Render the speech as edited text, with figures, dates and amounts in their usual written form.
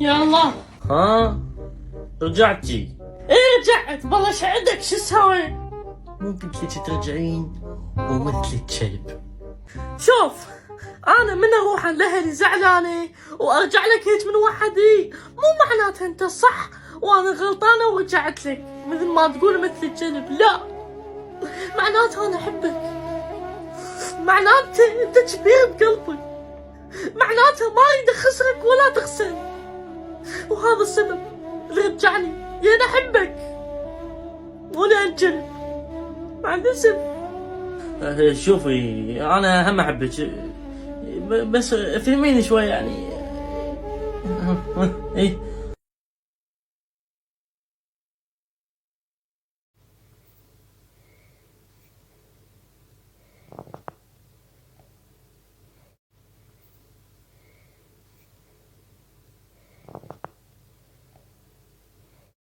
يلا. ها رجعتي؟ ايه رجعت، والله ايش عندك، شو اسوي؟ مو قلت لك ترجعين ومثل الكلب. شوف، انا من اروح عند اهلي زعلانه وارجع لك هيك من وحدي، مو معناتها انت صح وانا غلطانه ورجعت لك مثل ما تقول مثل الكلب، لا، معناتها انا احبك، معناته انت كبير بقلبي، معناته ما اريد اخسرك ولا تخسر، وهذا السبب اللي رجعني، يعني احبك وانا الكلب مع الاسم. شوفي انا هم احبك، بس فهميني شوي يعني. ايه